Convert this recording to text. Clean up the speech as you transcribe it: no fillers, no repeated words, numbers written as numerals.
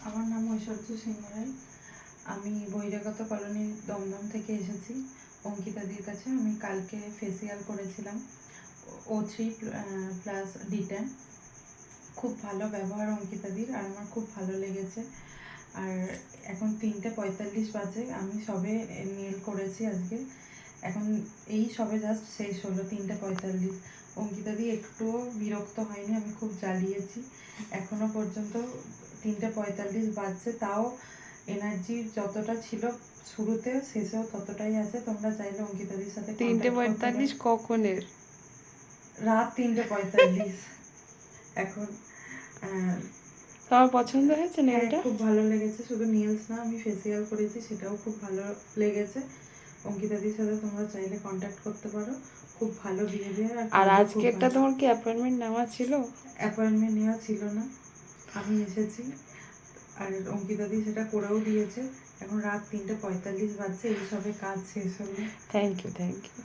আমার নাম ঐশ্বর্য সিংহ রায়। আমি বহিরাগত কলোনি দমদম থেকে এসেছি অঙ্কিতাদির কাছে। আমি কালকে ফেসিয়াল করেছিলাম O3+D10। খুব ভালো ব্যবহার অঙ্কিতাদির, আর আমার খুব ভালো লেগেছে। আর এখন 3:45 বাজে, আমি সবে নেল করেছি আজকে। এখন এই সবে জাস্ট শেষ হলো 3:45। অঙ্কিতাদি একটুও বিরক্ত হয়নি, আমি খুব জ্বালিয়েছি। এখনো পর্যন্ত 3:45 বাজছে, তাও এনার্জি যতটা ছিল শুরুতে শেষেও ততটাই আছে। তোমরা চাইলে অঙ্কিতাদির সাথে কন্ট্যাক্ট করতে পারো। 3:45 কখনের? রাত 3:45 এখন। তোমার পছন্দ হয়েছে হ্যাঁ, নেলটা? খুব ভালো লেগেছে। শুধু নেলস না, আমি ফেসিয়াল করেছি, সেটাও খুব ভালো লেগেছে। অঙ্কিতাদির সাথে তোমরা চাইলে কন্ট্যাক্ট করতে পারো। খুব ভালো বিহেভিয়ার, আর আর কাজও খুব আজকেরটা ভালো। তোমার কি অ্যাপয়েন্টমেন্ট নেওয়া ছিল? অ্যাপয়েন্টমেন্ট নেওয়া ছিল না, আমি এসেছি। আর অঙ্কিতাদি সেটা করেও দিয়েছে। এখন রাত 3:45 বাজছে, এই সবে কাজ শেষ হলো। Thank you, thank you.